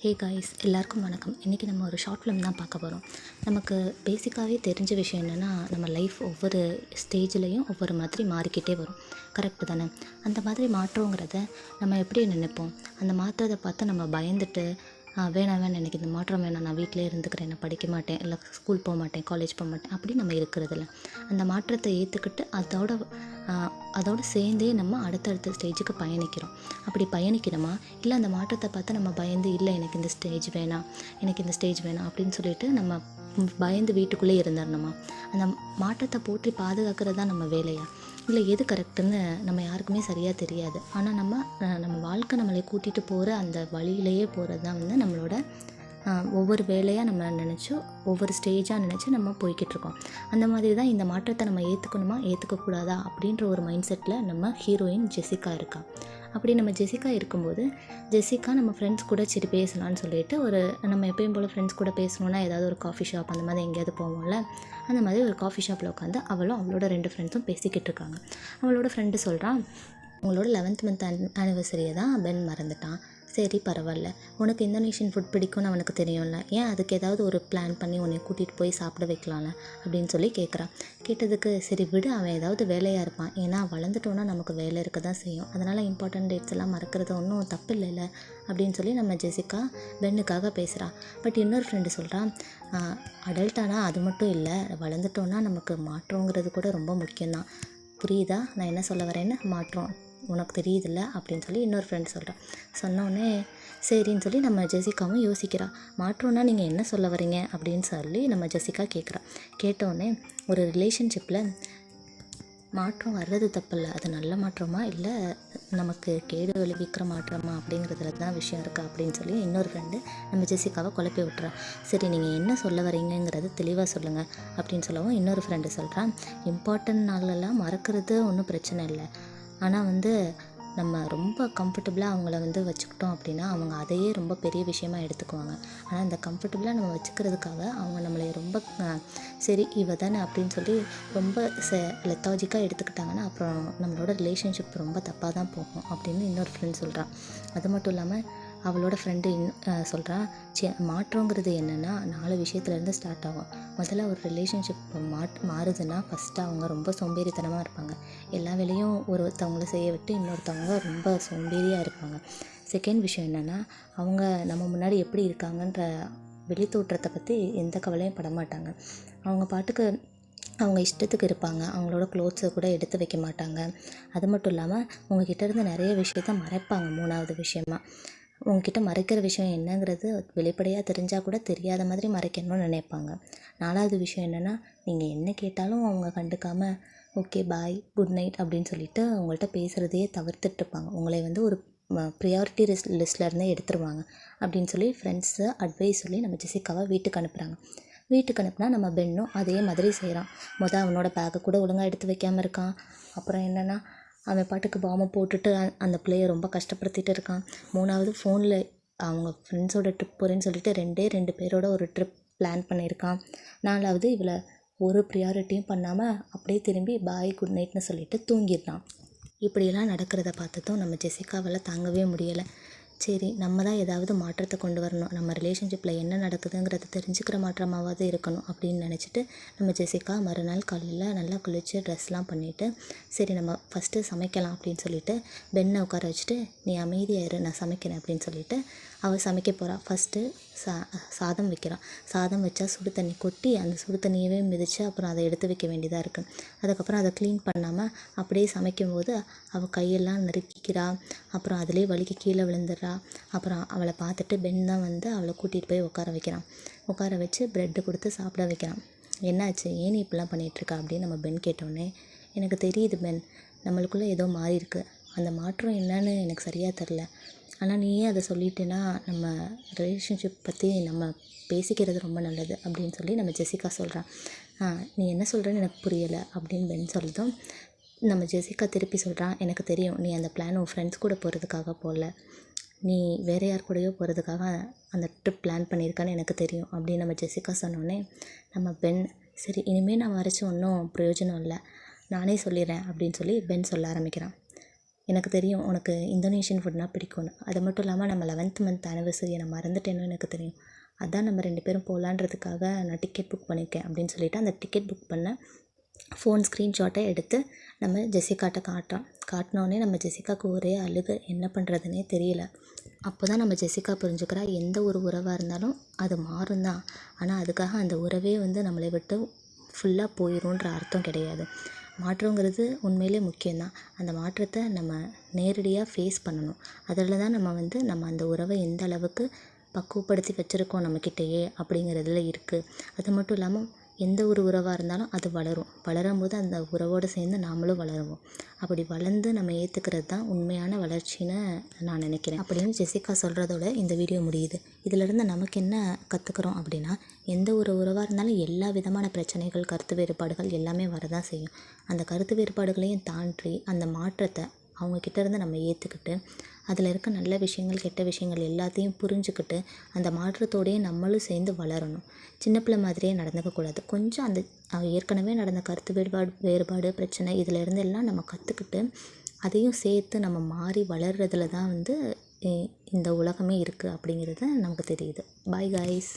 Hey guys, எல்லாருக்கும் வணக்கம். இன்றைக்கி நம்ம ஒரு ஷார்ட் ஃபிலிம் தான் பார்க்க போகிறோம். நமக்கு பேசிக்காகவே தெரிஞ்ச விஷயம் என்னென்னா, நம்ம லைஃப் ஒவ்வொரு ஸ்டேஜ்லேயும் ஒவ்வொரு மாதிரி மாறிக்கிட்டே வரும். கரெக்டு தானே? அந்த மாதிரி மாற்றங்கிறத நம்ம எப்படி நினைப்போம்? அந்த மாற்றத்தை பார்த்து நம்ம பயந்துட்டு வேணாம் எனக்கு இந்த மாற்றம் வேணாம், நான் வீட்டிலே இருந்துக்கிறேன், நான் படிக்க மாட்டேன், இல்லை ஸ்கூல் போக மாட்டேன், காலேஜ் போக மாட்டேன் அப்படி நம்ம இருக்கிறதில்ல. அந்த மாற்றத்தை ஏற்றுக்கிட்டு அதோடு சேர்ந்தே நம்ம அடுத்தடுத்த ஸ்டேஜுக்கு பயணிக்கிறோம். அப்படி பயணிக்கிறோமா, இல்லை அந்த மாற்றத்தை பார்த்து நம்ம பயந்து இல்லை எனக்கு இந்த ஸ்டேஜ் வேணாம், எனக்கு இந்த ஸ்டேஜ் வேணாம் அப்படின்னு சொல்லிட்டு நம்ம பயந்து வீட்டுக்குள்ளே இருந்துடணுமா? அந்த மாற்றத்தை போற்றி பாதுகாக்கிறது தான் நம்ம வேலையா? இல்லை எது கரெக்டுன்னு நம்ம யாருக்குமே சரியாக தெரியாது. ஆனால் நம்ம வாழ்க்கை நம்மளை கூட்டிகிட்டு போகிற அந்த வழியிலேயே போகிறது தான் நம்மளோட ஒவ்வொரு வேலையாக நம்ம நினச்சி ஒவ்வொரு ஸ்டேஜாக நினச்சி நம்ம போய்கிட்ருக்கோம். அந்த மாதிரி தான் இந்த மாற்றத்தை நம்ம ஏற்றுக்கணுமா ஏற்றுக்கக்கூடாதா அப்படின்ற ஒரு மைண்ட் செட்டில் நம்ம ஹீரோயின் ஜெசிகா இருக்கா. அப்படி நம்ம ஜெசிகா இருக்கும்போது ஜெசிகா நம்ம ஃப்ரெண்ட்ஸ் கூட சரி பேசலான்னு சொல்லிட்டு நம்ம எப்பயும் போல் ஃப்ரெண்ட்ஸ் கூட பேசணுன்னா ஏதாவது ஒரு காஃபி ஷாப் அந்த மாதிரி எங்கேயாவது போவோம்ல, அந்த மாதிரி ஒரு காஃபி ஷாப்பில் உட்காந்து அவளோட 2 ஃப்ரெண்ட்ஸும் பேசிக்கிட்டு இருக்காங்க. அவளோட ஃப்ரெண்டு சொல்கிறான், உங்களோட 11th மந்த் ஆனிவர்சரியை தான் பென் மறந்துட்டான். சரி பரவாயில்ல, உனக்கு இந்தோனேஷியன் ஃபுட் பிடிக்கும்னு அவனுக்கு தெரியும்ல, ஏன் அதுக்கு ஏதாவது ஒரு பிளான் பண்ணி உன்னை கூட்டிகிட்டு போய் சாப்பிட வைக்கலாம்ல அப்படின்னு சொல்லி கேட்குறான். கேட்டதுக்கு சரி விடு, அவன் ஏதாவது வேலையாக இருப்பான், ஏன்னா வளர்ந்துட்டோன்னா நமக்கு வேலை இருக்க தான் செய்யும், அதனால் இம்பார்ட்டன்ட் டேட்ஸ் எல்லாம் மறக்கிறது ஒன்றும் தப்பு இல்லைல்ல அப்படின்னு சொல்லி நம்ம ஜெசிகா பென்னுக்காக பேசுகிறான். பட் இன்னொரு ஃப்ரெண்டு சொல்கிறான், அடல்ட்டானா அது மட்டும் இல்லை, வளர்ந்துட்டோன்னா நமக்கு மாற்றங்கிறது கூட ரொம்ப முக்கியம்தான், புரியுதா நான் என்ன சொல்ல வரேன்னு, மாற்றம் உனக்கு தெரியுதில்ல அப்படின்னு சொல்லி இன்னொரு ஃப்ரெண்ட் சொல்கிறான். சொன்னோடனே சரின்னு சொல்லி நம்ம ஜெசிகாவும் யோசிக்கிறா. மாற்றம்னா நீங்கள் என்ன சொல்ல வரீங்க அப்படின்னு சொல்லி நம்ம ஜெசிகா கேட்குறா. கேட்டோடனே ஒரு ரிலேஷன்ஷிப்பில் மாற்றம் வர்றது தப்பில்லை, அது நல்ல மாற்றமா இல்லை நமக்கு கேடு விளைவிக்கிற மாற்றமா அப்படிங்கிறதுல தான் விஷயம் இருக்குது அப்படின்னு சொல்லி இன்னொரு ஃப்ரெண்டு நம்ம ஜெசிகாவை குழப்பி விட்டுறா. சரி நீங்கள் என்ன சொல்ல வரீங்கிறது தெளிவாக சொல்லுங்கள் அப்படின்னு சொல்லவும் இன்னொரு ஃப்ரெண்டு சொல்கிறான், இம்பார்ட்டன்ட் நாளெல்லாம் மறக்கிறது ஒன்றும் பிரச்சனை இல்லை, ஆனால் நம்ம ரொம்ப கம்ஃபர்டபுளாக அவங்கள வச்சுக்கிட்டோம் அப்படின்னா அவங்க அதையே ரொம்ப பெரிய விஷயமாக எடுத்துக்குவாங்க. ஆனால் அந்த கம்ஃபர்டபுளாக நம்ம வச்சுக்கிறதுக்காக அவங்க நம்மளை ரொம்ப சரி இவ தானே அப்படின்னு சொல்லி ரொம்ப லெத்தாஜிக்காக எடுத்துக்கிட்டாங்கன்னா அப்புறம் நம்மளோட ரிலேஷன்ஷிப் ரொம்ப தப்பாக தான் போகும் அப்படின்னு இன்னொரு ஃப்ரெண்ட் சொல்கிறான். அது மட்டும் இல்லாமல் அவளோட ஃப்ரெண்டு சொல்கிறா, மாற்றங்கிறது என்னென்னா 4 விஷயத்துலேருந்து ஸ்டார்ட் ஆகும். முதல்ல ஒரு ரிலேஷன்ஷிப் மாறுதுன்னா ஃபஸ்ட்டு அவங்க ரொம்ப சோம்பேறித்தனமாக இருப்பாங்க. எல்லா வேலையும் ஒருத்தவங்கள செய்ய விட்டு இன்னொருத்தவங்க ரொம்ப சோம்பேறியாக இருப்பாங்க. செகண்ட் விஷயம் என்னென்னா, அவங்க நம்ம முன்னாடி எப்படி இருக்காங்கன்ற வெளித்தோற்றத்தை பற்றி எந்த கவலையும் படமாட்டாங்க. அவங்க பாட்டுக்கு அவங்க இஷ்டத்துக்கு இருப்பாங்க. அவங்களோட க்ளோத்ஸை கூட எடுத்து வைக்க மாட்டாங்க. அது மட்டும் இல்லாமல் உங்ககிட்ட இருந்து நிறைய விஷயத்த மறைப்பாங்க. 3வது விஷயமா, உங்ககிட்ட மறைக்கிற விஷயம் என்னங்கிறது வெளிப்படையாக தெரிஞ்சால் கூட தெரியாத மாதிரி மறைக்கணும்னு நினைப்பாங்க. 4வது விஷயம் என்னென்னா, நீங்கள் என்ன கேட்டாலும் அவங்க கண்டுக்காமல் ஓகே பாய் குட் நைட் அப்படின்னு சொல்லிட்டு உங்கள்கிட்ட பேசுகிறதையே தவிர்த்துட்ருப்பாங்க. உங்களை ஒரு ப்ரியாரிட்டி லிஸ்ட்லேருந்தே எடுத்துருவாங்க அப்படின்னு சொல்லி ஃப்ரெண்ட்ஸு அட்வைஸ் சொல்லி நம்ம ஜெசிகாவை வீட்டுக்கு அனுப்புகிறாங்க. வீட்டுக்கு அனுப்புனா நம்ம பென்னும் அதே மாதிரி செய்கிறான். அவனோட பேக்கை கூட ஒழுங்காக எடுத்து வைக்காமல் இருக்கான். அப்புறம் என்னென்னா, அவன் பாட்டுக்கு பாம்பை போட்டுட்டு அந்த பிள்ளையை ரொம்ப கஷ்டப்படுத்திட்டு இருக்கான். 3வது ஃபோனில் அவங்க ஃப்ரெண்ட்ஸோட ட்ரிப் போகிறேன்னு சொல்லிட்டு 2 பேரோட ஒரு ட்ரிப் பிளான் பண்ணியிருக்கான். 4வது இவளை ஒரு ப்ரியாரிட்டியும் பண்ணாமல் அப்படியே திரும்பி பாய் குட் நைட்னு சொல்லிட்டு தூங்கிடலாம். இப்படியெல்லாம் நடக்கிறத பார்த்ததும் நம்ம ஜெசிகாவால் தாங்கவே முடியலை. சரி நம்ம தான் ஏதாவது மாற்றத்தை கொண்டு வரணும், நம்ம ரிலேஷன்ஷிப்பில் என்ன நடக்குதுங்கிறத தெரிஞ்சுக்கிற மாற்றமாவது இருக்கணும் அப்படின்னு நினச்சிட்டு நம்ம ஜெசிகா மறுநாள் காலையில் நல்லா குளித்து ட்ரெஸ்லாம் பண்ணிவிட்டு சரி நம்ம ஃபஸ்ட்டு சமைக்கலாம் அப்படின்னு சொல்லிட்டு பென்னை உட்கார வச்சுட்டு நீ அமைதியாயிரு நான் சமைக்கிறேன் அப்படின்னு சொல்லிட்டு அவள் சமைக்க போகிறா. ஃபஸ்ட்டு சாதம் வைக்கிறான். சாதம் வச்சா சுடு தண்ணி கொட்டி அந்த சுடு தண்ணியவே மிதித்து அப்புறம் அதை எடுத்து வைக்க வேண்டியதாக இருக்குது. அதுக்கப்புறம் அதை க்ளீன் பண்ணாமல் அப்படியே சமைக்கும்போது அவள் கையெல்லாம் நறுக்கிக்கிறா. அப்புறம் அதிலே வலிக்கு கீழே விழுந்துடுறா. அப்புறம் அவளை பார்த்துட்டு பென் தான் அவளை கூட்டிகிட்டு போய் உட்கார வைக்கிறான். உட்கார வச்சு ப்ரெட்டு கொடுத்து சாப்பிட வைக்கிறான். என்னாச்சு, ஏன் நீ இப்படிலாம் பண்ணிகிட்ருக்கா அப்படின்னு நம்ம பென் கேட்டோடனே, எனக்கு தெரியுது பென், நம்மளுக்குள்ளே ஏதோ மாறி இருக்குது, அந்த மாற்றம் என்னன்னு எனக்கு சரியாக தெரில, ஆனால் நீயே அதை சொல்லிட்டேன்னா நம்ம ரிலேஷன்ஷிப் பற்றி நம்ம பேசிக்கிறது ரொம்ப நல்லது அப்படின்னு சொல்லி நம்ம ஜெசிகா சொல்கிறான். நீ என்ன சொல்கிறேன்னு எனக்கு புரியலை அப்படின்னு பென் சொல்லிட்டோம். நம்ம ஜெசிகா திருப்பி சொல்கிறான், எனக்கு தெரியும் நீ அந்த பிளான் உன் ஃப்ரெண்ட்ஸ் கூட போகிறதுக்காக போகல, நீ வேறு யார் கூடயோ போகிறதுக்காக அந்த ட்ரிப் பிளான் பண்ணியிருக்கான்னு எனக்கு தெரியும் அப்படின்னு நம்ம ஜெசிகா சொன்னோடனே நம்ம பென் சரி இனிமேல் நான் மறைச்சி ஒன்றும் பிரயோஜனம் இல்லை, நானே சொல்லிடுறேன் அப்படின்னு சொல்லி பென் சொல்ல ஆரம்பிக்கிறான். எனக்கு தெரியும் உனக்கு இந்தோனேஷியன் ஃபுட்னால் பிடிக்கும்னு. அது மட்டும் இல்லாமல் நம்ம 11th மந்த் ஆனிவர்சரியை நான் மறந்துட்டேன்னு எனக்கு தெரியும். அதான் நம்ம 2 பேரும் போகலான்றதுக்காக நான் டிக்கெட் புக் பண்ணியிருக்கேன் அப்படின்னு சொல்லிவிட்டு அந்த டிக்கெட் புக் பண்ண ஃபோன் ஸ்க்ரீன்ஷாட்டை எடுத்து நம்ம ஜெசிகாட்ட காட்டினோடனே நம்ம ஜெசிகாவுக்கு ஒரே அழுக, என்ன பண்ணுறதுனே தெரியல. அப்போ தான் நம்ம ஜெசிகா புரிஞ்சுக்கிறா, எந்த ஒரு உறவாக இருந்தாலும் அது மாறும் தான், ஆனால் அதுக்காக அந்த உறவே நம்மளை விட்டு ஃபுல்லாக போயிடும்ன்ற அர்த்தம் கிடையாது. மாற்றங்கிறது உண்மையிலே முக்கியம்தான். அந்த மாற்றத்தை நம்ம நேரடியாக ஃபேஸ் பண்ணணும். அதில் தான் நம்ம அந்த உறவை எந்த அளவுக்கு பக்குவப்படுத்தி வச்சுருக்கோம் நம்மக்கிட்டேயே அப்படிங்கிறதுல இருக்குது. அது மட்டும் இல்லாமல் எந்த ஒரு உறவாக இருந்தாலும் அது வளரும்போது அந்த உறவோடு சேர்ந்து நாமளும் வளருவோம். அப்படி வளர்ந்து நம்ம ஏற்றுக்கிறது தான் உண்மையான வளர்ச்சின்னு நான் நினைக்கிறேன் அப்படின்னு ஜெசிகா சொல்கிறதோட இந்த வீடியோ முடியுது. இதிலிருந்து நமக்கு என்ன கற்றுக்குறோம் அப்படின்னா, எந்த ஒரு உறவாக இருந்தாலும் எல்லா விதமான பிரச்சனைகள், கருத்து வேறுபாடுகள் எல்லாமே வரதான் செய்யும். அந்த கருத்து வேறுபாடுகளையும் தாண்டி அந்த மாற்றத்தை அவங்கக்கிட்ட இருந்து நம்ம ஏற்றுக்கிட்டு, அதில் இருக்க நல்ல விஷயங்கள், கெட்ட விஷயங்கள் எல்லாத்தையும் புரிஞ்சுக்கிட்டு அந்த மாற்றத்தோடையே நம்மளும் சேர்ந்து வளரணும். சின்ன பிள்ளை மாதிரியே நடந்துக்கக்கூடாது. கொஞ்சம் அந்த ஏற்கனவே நடந்த கருத்து வேறுபாடு பிரச்சனை இதில் இருந்து எல்லாம் நம்ம கற்றுக்கிட்டு அதையும் சேர்த்து நம்ம மாறி வளர்கிறதுல தான் இந்த உலகமே இருக்குது அப்படிங்கிறது நமக்கு தெரியுது. Bye guys.